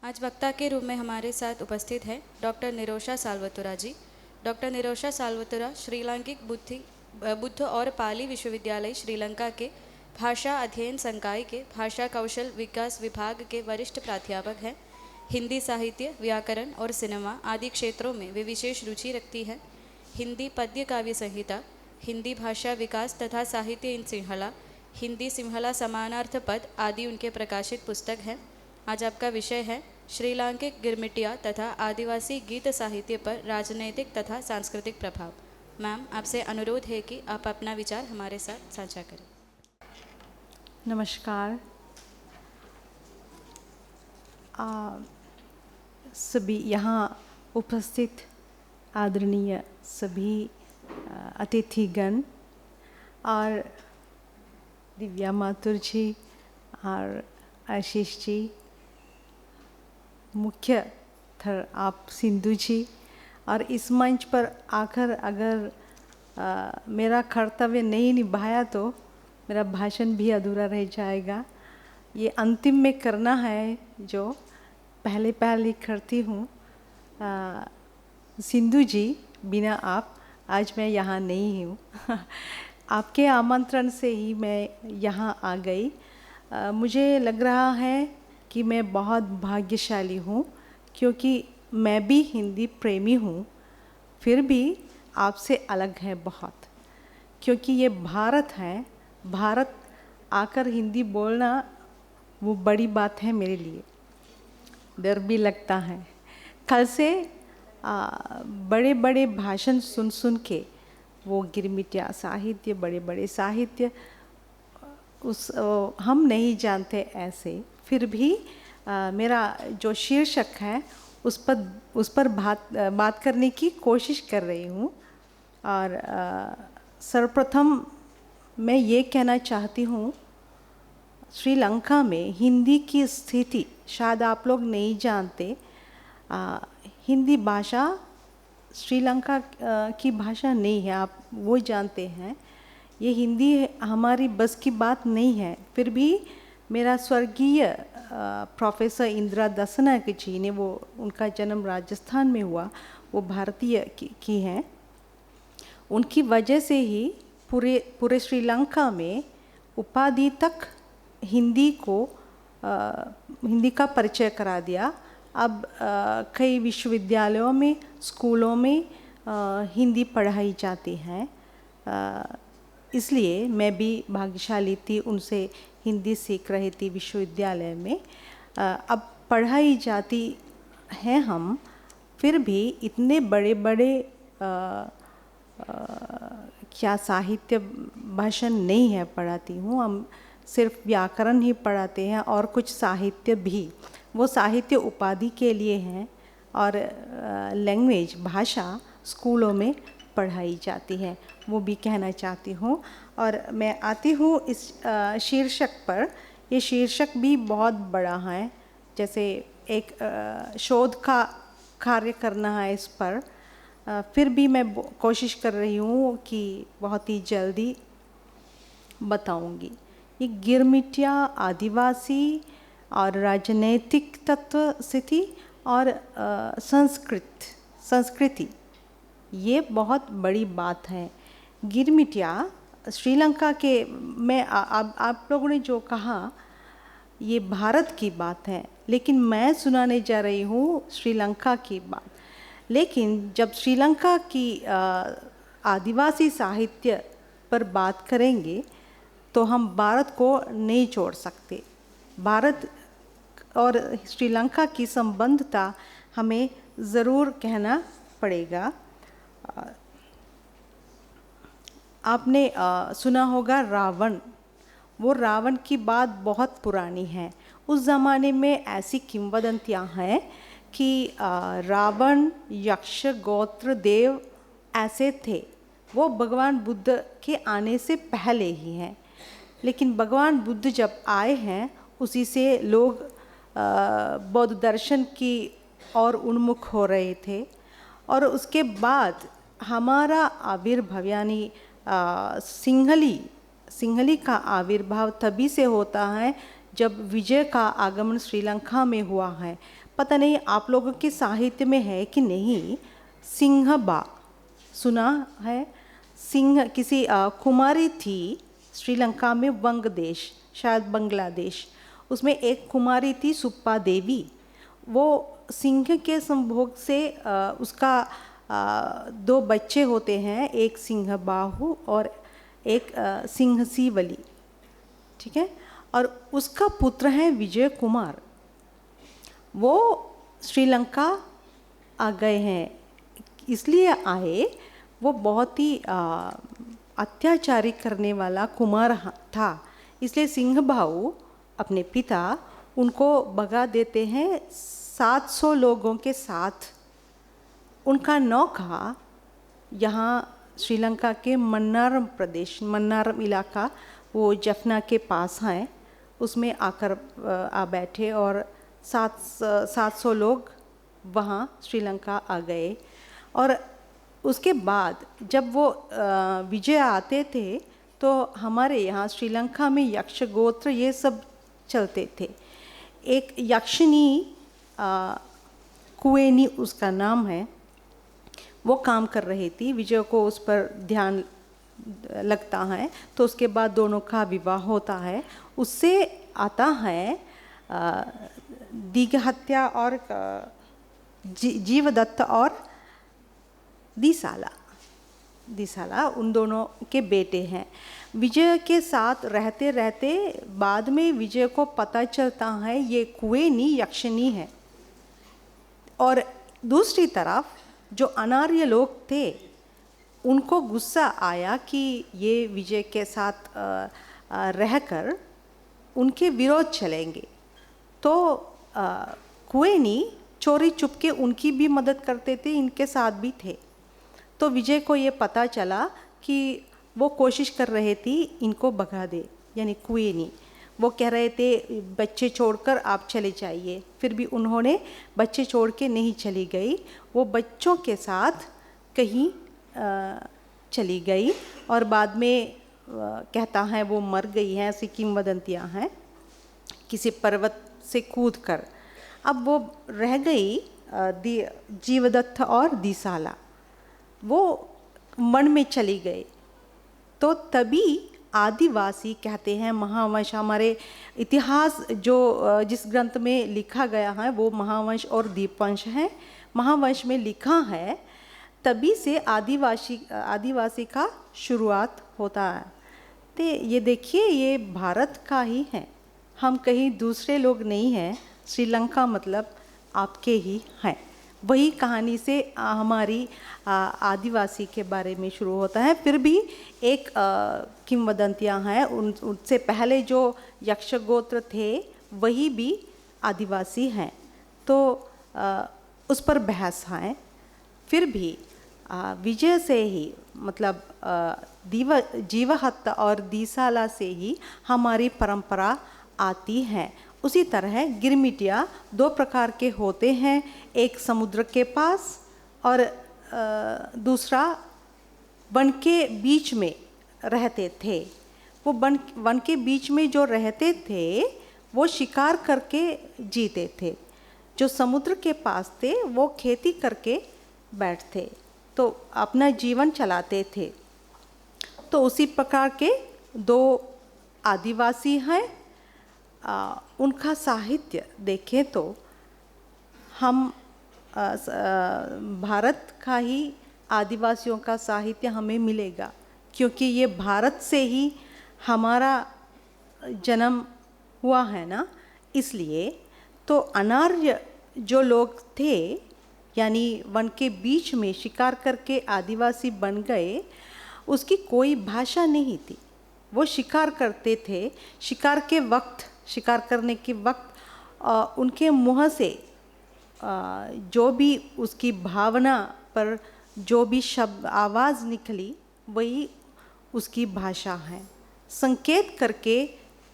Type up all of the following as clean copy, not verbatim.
आज वक्ता के रूप में हमारे साथ उपस्थित है डॉक्टर निरोशा साल्वतुरा जी। डॉक्टर निरोशा साल्वतुरा श्रीलंकिक बुद्ध और पाली विश्वविद्यालय श्रीलंका के भाषा अध्ययन संकाय के भाषा कौशल विकास विभाग के वरिष्ठ प्राध्यापक हैं। हिंदी साहित्य, व्याकरण और सिनेमा आदि क्षेत्रों में वे विशेष रुचि रखती है। हिंदी पद्य काव्य संहिता, हिंदी भाषा विकास तथा साहित्य इन सिंहला, हिंदी सिंहला समानार्थ पद आदि उनके प्रकाशित पुस्तक हैं। आज आपका विषय है श्रीलंकिक गिरमिटिया तथा आदिवासी गीत साहित्य पर राजनैतिक तथा सांस्कृतिक प्रभाव। मैम, आपसे अनुरोध है कि आप अपना विचार हमारे साथ साझा करें। नमस्कार। सभी यहाँ उपस्थित आदरणीय सभी अतिथिगण और दिव्या माथुर जी और आशीष जी, मुख्य थर आप सिंधु जी, और इस मंच पर आकर अगर मेरा कर्तव्य नहीं निभाया तो मेरा भाषण भी अधूरा रह जाएगा। ये अंतिम में करना है जो पहले करती हूँ। सिंधु जी, बिना आप आज मैं यहाँ नहीं हूँ। आपके आमंत्रण से ही मैं यहाँ आ गई। मुझे लग रहा है कि मैं बहुत भाग्यशाली हूँ, क्योंकि मैं भी हिंदी प्रेमी हूँ, फिर भी आपसे अलग है बहुत, क्योंकि ये भारत है। भारत आकर हिंदी बोलना वो बड़ी बात है मेरे लिए, डर भी लगता है। कल से बड़े बड़े भाषण सुन के वो गिरमिटिया साहित्य, बड़े बड़े साहित्य हम नहीं जानते ऐसे, फिर भी मेरा जो शीर्षक है उस पर बात करने की कोशिश कर रही हूँ। और सर्वप्रथम मैं ये कहना चाहती हूँ, श्रीलंका में हिंदी की स्थिति शायद आप लोग नहीं जानते। हिंदी भाषा श्रीलंका की भाषा नहीं है, आप वो जानते हैं। ये हिंदी हमारी बस की बात नहीं है। फिर भी मेरा स्वर्गीय प्रोफेसर इंदिरा दसनायक जी ने, वो उनका जन्म राजस्थान में हुआ, वो भारतीय की हैं। उनकी वजह से ही पूरे श्रीलंका में उपाधि तक हिंदी का परिचय करा दिया। अब कई विश्वविद्यालयों में, स्कूलों में हिंदी पढ़ाई जाती है। इसलिए मैं भी भाग्यशाली थी, उनसे हिंदी सीख रही थी विश्वविद्यालय में। अब पढ़ाई जाती है हम, फिर भी इतने बड़े बड़े क्या साहित्य भाषण नहीं है पढ़ाती हूँ। हम सिर्फ व्याकरण ही पढ़ाते हैं और कुछ साहित्य भी, वो साहित्य उपाधि के लिए हैं, और लैंग्वेज भाषा स्कूलों में पढ़ाई जाती है, वो भी कहना चाहती हूँ। और मैं आती हूँ इस शीर्षक पर। ये शीर्षक भी बहुत बड़ा है, जैसे एक शोध का कार्य करना है इस पर। फिर भी मैं कोशिश कर रही हूँ कि बहुत ही जल्दी बताऊँगी। ये गिरमिटिया आदिवासी और राजनैतिक तत्व स्थिति और संस्कृति, ये बहुत बड़ी बात है। गिरमिटिया श्रीलंका के, मैं आप लोगों ने जो कहा ये भारत की बात है, लेकिन मैं सुनाने जा रही हूँ श्रीलंका की बात। लेकिन जब श्रीलंका की आदिवासी साहित्य पर बात करेंगे तो हम भारत को नहीं छोड़ सकते। भारत और श्रीलंका की संबंधता हमें ज़रूर कहना पड़ेगा। आपने सुना होगा रावण। वो रावण की बात बहुत पुरानी है। उस ज़माने में ऐसी किंवदंतियाँ हैं कि रावण यक्ष गोत्र देव ऐसे थे। वो भगवान बुद्ध के आने से पहले ही हैं, लेकिन भगवान बुद्ध जब आए हैं उसी से लोग बौद्ध दर्शन की ओर उन्मुख हो रहे थे। और उसके बाद हमारा आविर्भाव, यानी सिंहली का आविर्भाव तभी से होता है जब विजय का आगमन श्रीलंका में हुआ है, पता नहीं आप लोगों के साहित्य में है कि नहीं, सिंहबा सुना है? सिंह किसी कुमारी थी श्रीलंका में, वंग देश, शायद बांग्लादेश, उसमें एक कुमारी थी सुप्पा देवी। वो सिंह के संभोग से उसका 2 बच्चे होते हैं, एक सिंह बाहु और एक सिंह सीवली, ठीक है। और उसका पुत्र है विजय कुमार। वो श्रीलंका आ गए हैं, इसलिए आए, वो बहुत ही अत्याचारी करने वाला कुमार था, इसलिए सिंह बाहु अपने पिता उनको भगा देते हैं 700 लोगों के साथ। उनका नौका यहाँ श्रीलंका के मन्नारम प्रदेश, मन्नारम इलाका, वो जफना के पास है, उसमें आकर आ बैठे और 700 लोग वहाँ श्रीलंका आ गए। और उसके बाद जब वो विजय आते थे तो हमारे यहाँ श्रीलंका में यक्ष गोत्र ये सब चलते थे। एक यक्षिनी कुएनी उसका नाम है, वो काम कर रही थी, विजय को उस पर ध्यान लगता है, तो उसके बाद दोनों का विवाह होता है। उससे आता है दीघहत्या और जीवदत्त और दिसाला उन दोनों के बेटे हैं। विजय के साथ रहते रहते बाद में विजय को पता चलता है ये कुएनी यक्षिनी है। और दूसरी तरफ जो अनार्य लोग थे उनको गुस्सा आया कि ये विजय के साथ रहकर उनके विरोध चलेंगे, तो कुएनी चोरी चुपके उनकी भी मदद करते थे, इनके साथ भी थे। तो विजय को ये पता चला कि वो कोशिश कर रहे थी इनको भगा दे, यानी कुएनी वो कह रहे थे बच्चे छोड़कर आप चले जाइए, फिर भी उन्होंने बच्चे छोड़ के नहीं चली गई, वो बच्चों के साथ कहीं चली गई और बाद में कहता है वो मर गई हैं, ऐसी किंवदंतियाँ हैं, किसी पर्वत से कूद कर। अब वो रह गई जीवदत्त और दिसाला, वो वन में चली गई। तो तभी आदिवासी कहते हैं, महावंश हमारे इतिहास जो जिस ग्रंथ में लिखा गया है वो महावंश और दीपवंश है। महावंश में लिखा है तभी से आदिवासी का शुरुआत होता है। तो ये देखिए ये भारत का ही है, हम कहीं दूसरे लोग नहीं हैं, श्रीलंका मतलब आपके ही हैं। वही कहानी से हमारी आदिवासी के बारे में शुरू होता है। फिर भी एक किंवदंतियाँ हैं, उनसे पहले जो यक्ष गोत्र थे वही भी आदिवासी हैं, तो उस पर बहस है। फिर भी विजय से ही मतलब जीवहत्या और दिसाला से ही हमारी परंपरा आती है। उसी तरह गिरमिटिया 2 प्रकार के होते हैं, एक समुद्र के पास और दूसरा वन के बीच में रहते थे। वो वन के बीच में जो रहते थे वो शिकार करके जीते थे, जो समुद्र के पास थे वो खेती करके बैठते, तो अपना जीवन चलाते थे। तो उसी प्रकार के 2 आदिवासी हैं। उनका साहित्य देखें तो हम भारत का ही आदिवासियों का साहित्य हमें मिलेगा, क्योंकि ये भारत से ही हमारा जन्म हुआ है ना, इसलिए। तो अनार्य जो लोग थे, यानी वन के बीच में शिकार करके आदिवासी बन गए, उसकी कोई भाषा नहीं थी, वो शिकार करते थे। शिकार करने के वक्त उनके मुँह से जो भी उसकी भावना पर जो भी शब्द आवाज़ निकली वही उसकी भाषा है। संकेत करके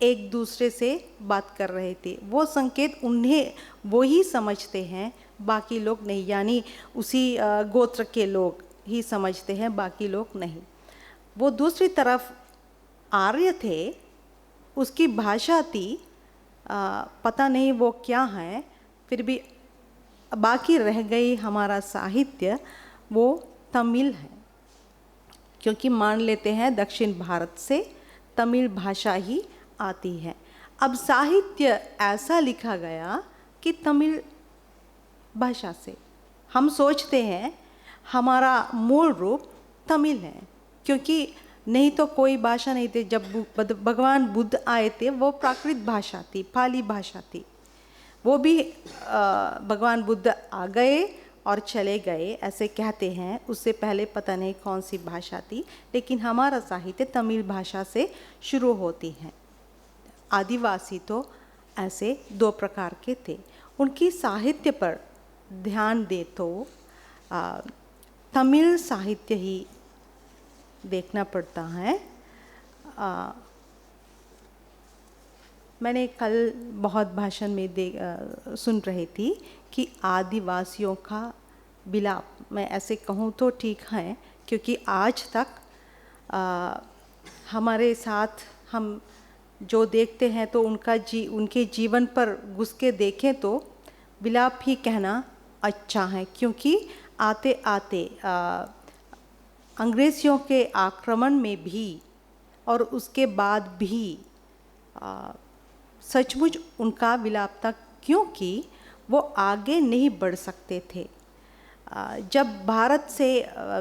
एक दूसरे से बात कर रहे थे, वो संकेत उन्हें वो ही समझते हैं, बाकी लोग नहीं, यानी उसी गोत्र के लोग ही समझते हैं, बाकी लोग नहीं। वो दूसरी तरफ आर्य थे, उसकी भाषा थी पता नहीं वो क्या है, फिर भी बाकी रह गई हमारा साहित्य, वो तमिल है। क्योंकि मान लेते हैं दक्षिण भारत से तमिल भाषा ही आती है। अब साहित्य ऐसा लिखा गया कि तमिल भाषा से हम सोचते हैं हमारा मूल रूप तमिल है, क्योंकि नहीं तो कोई भाषा नहीं थी। जब भगवान बुद्ध आए थे वो प्राकृत भाषा थी, पाली भाषा थी। वो भी भगवान बुद्ध आ गए और चले गए ऐसे कहते हैं, उससे पहले पता नहीं कौन सी भाषा थी, लेकिन हमारा साहित्य तमिल भाषा से शुरू होती है। आदिवासी तो ऐसे दो प्रकार के थे। उनकी साहित्य पर ध्यान दे तो तमिल साहित्य ही देखना पड़ता है। मैंने कल बहुत भाषण में सुन रही थी कि आदिवासियों का विलाप, मैं ऐसे कहूँ तो ठीक है, क्योंकि आज तक हमारे साथ हम जो देखते हैं तो उनके जीवन पर घुस के देखें तो विलाप ही कहना अच्छा है। क्योंकि आते आते अंग्रेज़ियों के आक्रमण में भी और उसके बाद भी सचमुच उनका विलाप था, क्योंकि वो आगे नहीं बढ़ सकते थे। जब भारत से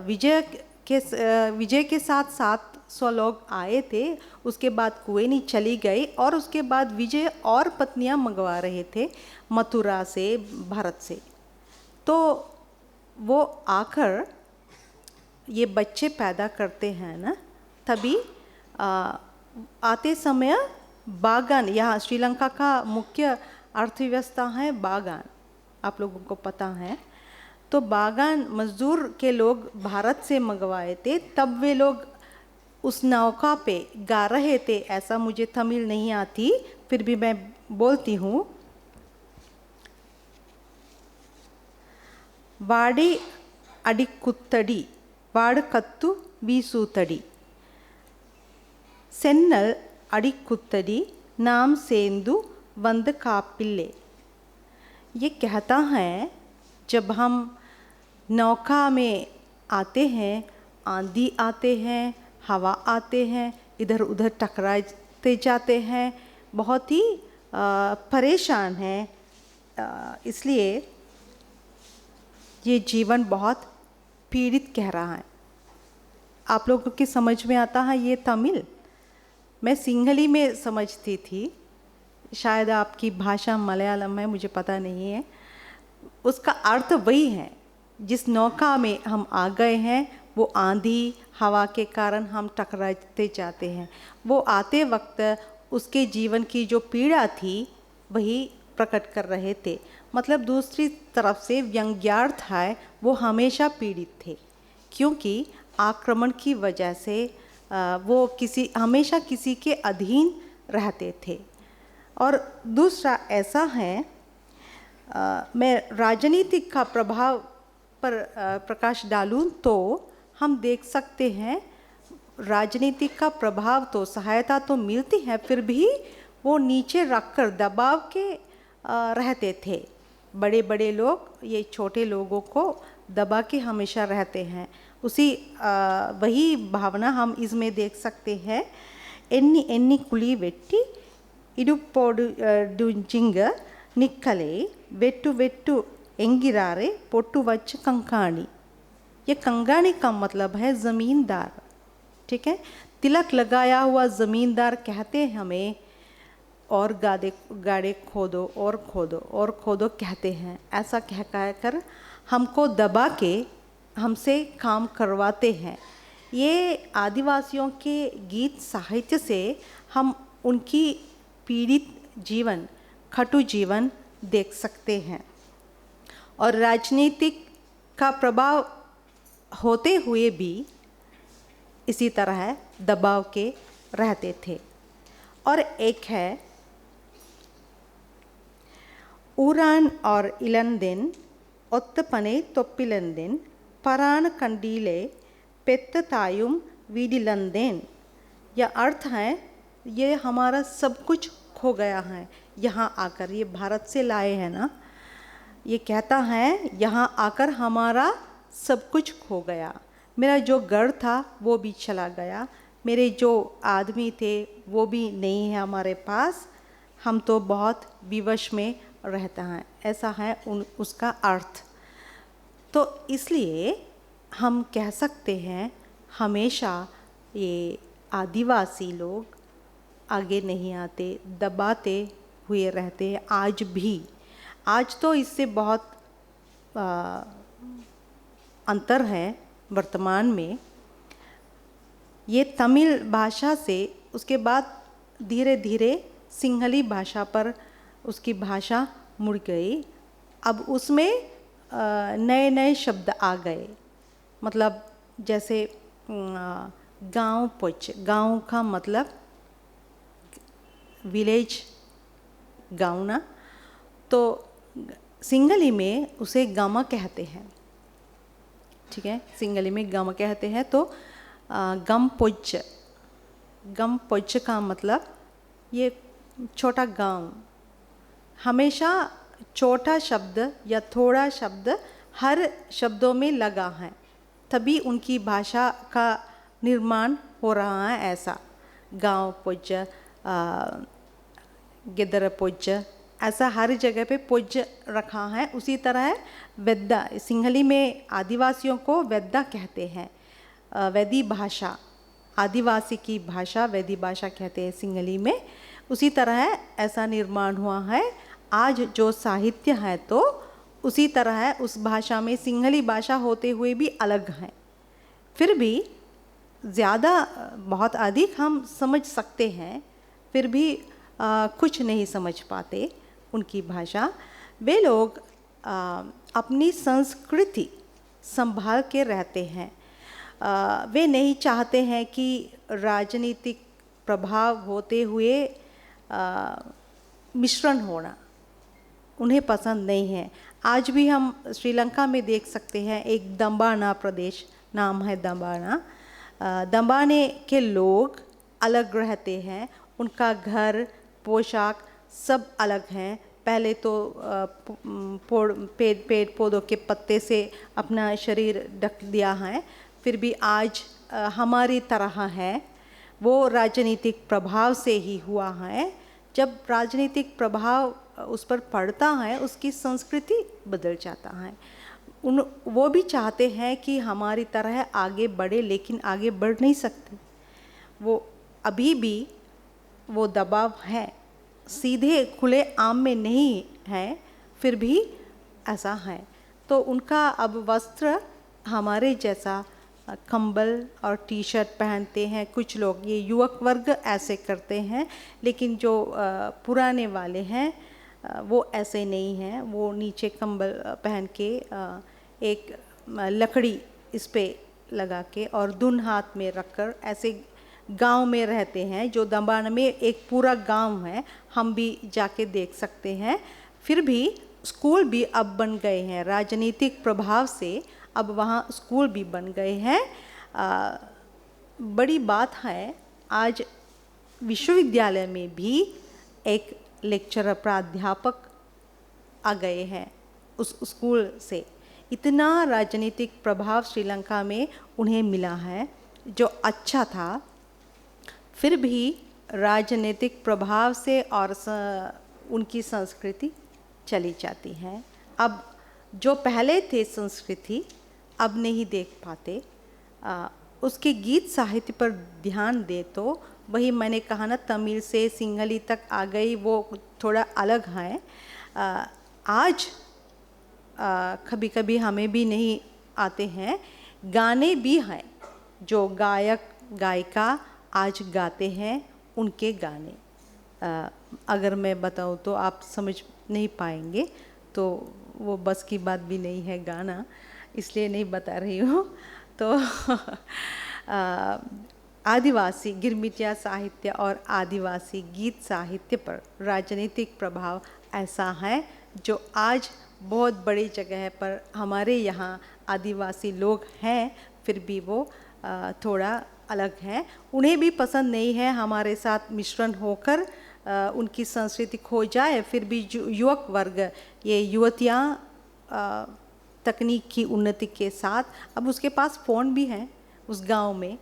विजय के साथ 700 लोग आए थे, उसके बाद कुवेनी चली गई और उसके बाद विजय और पत्नियां मंगवा रहे थे मथुरा से, भारत से। तो वो आकर ये बच्चे पैदा करते हैं ना, तभी आते समय बागान, यहाँ श्रीलंका का मुख्य अर्थव्यवस्था है बागान, आप लोगों को पता है। तो बागान मजदूर के लोग भारत से मंगवाए थे, तब वे लोग उस नौका पे गा रहे थे। ऐसा मुझे तमिल नहीं आती, फिर भी मैं बोलती हूँ। वाड़ी अडिकुत्तड़ी वाड़ कत्तु वीसूतड़ी, सेन्नल अडिकुत्तड़ी नाम सेंदु वंद कापिल्ले। ये कहता है जब हम नौका में आते हैं, आंधी आते हैं, हवा आते हैं, इधर उधर टकराते जाते हैं, बहुत ही परेशान हैं, इसलिए ये जीवन बहुत पीड़ित कह रहा है। आप लोगों की समझ में आता है ये तमिल? मैं सिंहली में समझती थी, शायद आपकी भाषा मलयालम है, मुझे पता नहीं है। उसका अर्थ वही है, जिस नौका में हम आ गए हैं वो आंधी हवा के कारण हम टकराते जाते हैं। वो आते वक्त उसके जीवन की जो पीड़ा थी वही प्रकट कर रहे थे। मतलब दूसरी तरफ से व्यंग्यार्थ है, वो हमेशा पीड़ित थे, क्योंकि आक्रमण की वजह से वो हमेशा किसी के अधीन रहते थे। और दूसरा ऐसा है, मैं राजनीतिक का प्रभाव पर प्रकाश डालूं तो हम देख सकते हैं राजनीतिक का प्रभाव तो, सहायता तो मिलती है, फिर भी वो नीचे रखकर दबाव के रहते थे। बड़े बड़े लोग ये छोटे लोगों को दबा के हमेशा रहते हैं। वही भावना हम इसमें देख सकते हैं। एन्नी एन्नी कुली वेट्टी इडुपोडु जिंग निकले वेट्टु वेट्टु एंगिरारे पोट्टु वच्च कंकाणी। ये कंगाणी का मतलब है ज़मींदार, ठीक है। तिलक लगाया हुआ ज़मींदार कहते हैं हमें, और गाड़े खोदो और खोदो और खोदो कहते हैं। ऐसा कह कर हमको दबा के हमसे काम करवाते हैं। ये आदिवासियों के गीत साहित्य से हम उनकी पीड़ित जीवन, खटु जीवन देख सकते हैं। और राजनीतिक का प्रभाव होते हुए भी इसी तरह दबाव के रहते थे। और एक है ऊरान और इलंदिन ओत्तपने तोप्पिलंदिन परान कंडीले पेत्त तायुम वीडिलंदेन। यह अर्थ है ये हमारा सब कुछ खो गया है, यहाँ आकर, ये भारत से लाए हैं ना, ये कहता है यहाँ आकर हमारा सब कुछ खो गया, मेरा जो घर था वो भी चला गया, मेरे जो आदमी थे वो भी नहीं है हमारे पास, हम तो बहुत विवश में रहता है, ऐसा है उसका अर्थ। तो इसलिए हम कह सकते हैं हमेशा ये आदिवासी लोग आगे नहीं आते, दबाते हुए रहते हैं आज भी। आज तो इससे बहुत अंतर है वर्तमान में। ये तमिल भाषा से उसके बाद धीरे धीरे सिंहली भाषा पर उसकी भाषा मुड़ गई। अब उसमें नए नए शब्द आ गए, मतलब जैसे गांव पोच, गांव का मतलब विलेज, गांव ना, तो सिंगली में उसे गामा कहते हैं, ठीक है, सिंगली में गामा कहते हैं। तो गम पोच, गम पोच का मतलब ये छोटा गांव। हमेशा छोटा शब्द या थोड़ा शब्द हर शब्दों में लगा है, तभी उनकी भाषा का निर्माण हो रहा है। ऐसा गांव पोच, गिदर पोच, ऐसा हर जगह पे पोच रखा है। उसी तरह वेद्दा, सिंहली में आदिवासियों को वेद्दा कहते हैं, वैदी भाषा, आदिवासी की भाषा वैदी भाषा कहते हैं सिंहली में। उसी तरह ऐसा निर्माण हुआ है। आज जो साहित्य है तो उसी तरह है, उस भाषा में सिंहली भाषा होते हुए भी अलग है, फिर भी ज़्यादा बहुत अधिक हम समझ सकते हैं, फिर भी कुछ नहीं समझ पाते उनकी भाषा। वे लोग अपनी संस्कृति संभाल के रहते हैं। वे नहीं चाहते हैं कि राजनीतिक प्रभाव होते हुए मिश्रण होना, उन्हें पसंद नहीं है। आज भी हम श्रीलंका में देख सकते हैं, एक दंबाना प्रदेश नाम है दंबाना, दंबाने के लोग अलग रहते हैं, उनका घर, पोशाक सब अलग हैं। पहले तो पेड़ पौधों के पत्ते से अपना शरीर ढक दिया है, फिर भी आज हमारी तरह है। वो राजनीतिक प्रभाव से ही हुआ है। जब राजनीतिक प्रभाव उस पर पड़ता है, उसकी संस्कृति बदल जाता है। वो भी चाहते हैं कि हमारी तरह आगे बढ़े, लेकिन आगे बढ़ नहीं सकते। वो अभी भी वो दबाव है, सीधे खुले आम में नहीं है, फिर भी ऐसा है। तो उनका अब वस्त्र हमारे जैसा कंबल और टी शर्ट पहनते हैं कुछ लोग, ये युवक वर्ग ऐसे करते हैं, लेकिन जो पुराने वाले हैं वो ऐसे नहीं हैं। वो नीचे कंबल पहन के एक लकड़ी इस पे लगा के और धुन हाथ में रखकर ऐसे गांव में रहते हैं। जो दंबान में एक पूरा गांव है, हम भी जाके देख सकते हैं। फिर भी स्कूल भी अब बन गए हैं, राजनीतिक प्रभाव से अब वहाँ स्कूल भी बन गए हैं। बड़ी बात है, आज विश्वविद्यालय में भी एक लेक्चरर, प्राध्यापक आ गए हैं उस स्कूल से। इतना राजनीतिक प्रभाव श्रीलंका में उन्हें मिला है, जो अच्छा था। फिर भी राजनीतिक प्रभाव से और उनकी संस्कृति चली जाती है। अब जो पहले थे संस्कृति अब नहीं देख पाते। उसके गीत साहित्य पर ध्यान दे तो वही मैंने कहा ना, तमिल से सिंहली तक आ गई, वो थोड़ा अलग है। आज कभी कभी हमें भी नहीं आते हैं। गाने भी हैं, जो गायक गायिका आज गाते हैं, उनके गाने अगर मैं बताऊँ तो आप समझ नहीं पाएंगे, तो वो बस की बात भी नहीं है गाना, इसलिए नहीं बता रही हूँ। तो आदिवासी गिरमिटिया साहित्य और आदिवासी गीत साहित्य पर राजनीतिक प्रभाव ऐसा है जो आज बहुत बड़ी जगह पर हमारे यहाँ आदिवासी लोग हैं, फिर भी वो थोड़ा अलग है। उन्हें भी पसंद नहीं है हमारे साथ मिश्रण होकर उनकी संस्कृति खो जाए, फिर भी जो युवक वर्ग, ये युवतियाँ तकनीक की उन्नति के साथ, अब उसके पास फ़ोन भी है उस गांव में,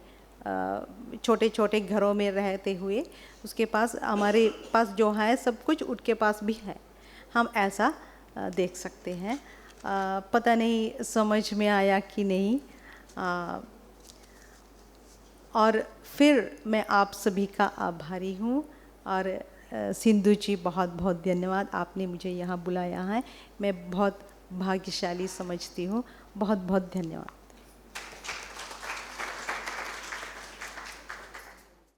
छोटे छोटे घरों में रहते हुए उसके पास, हमारे पास जो है सब कुछ उनके पास भी है। हम ऐसा देख सकते हैं। पता नहीं समझ में आया कि नहीं। और फिर मैं आप सभी का आभारी हूँ। और सिंधु जी, बहुत बहुत धन्यवाद, आपने मुझे यहाँ बुलाया है। मैं बहुत भाग्यशाली समझती हूँ। बहुत बहुत धन्यवाद।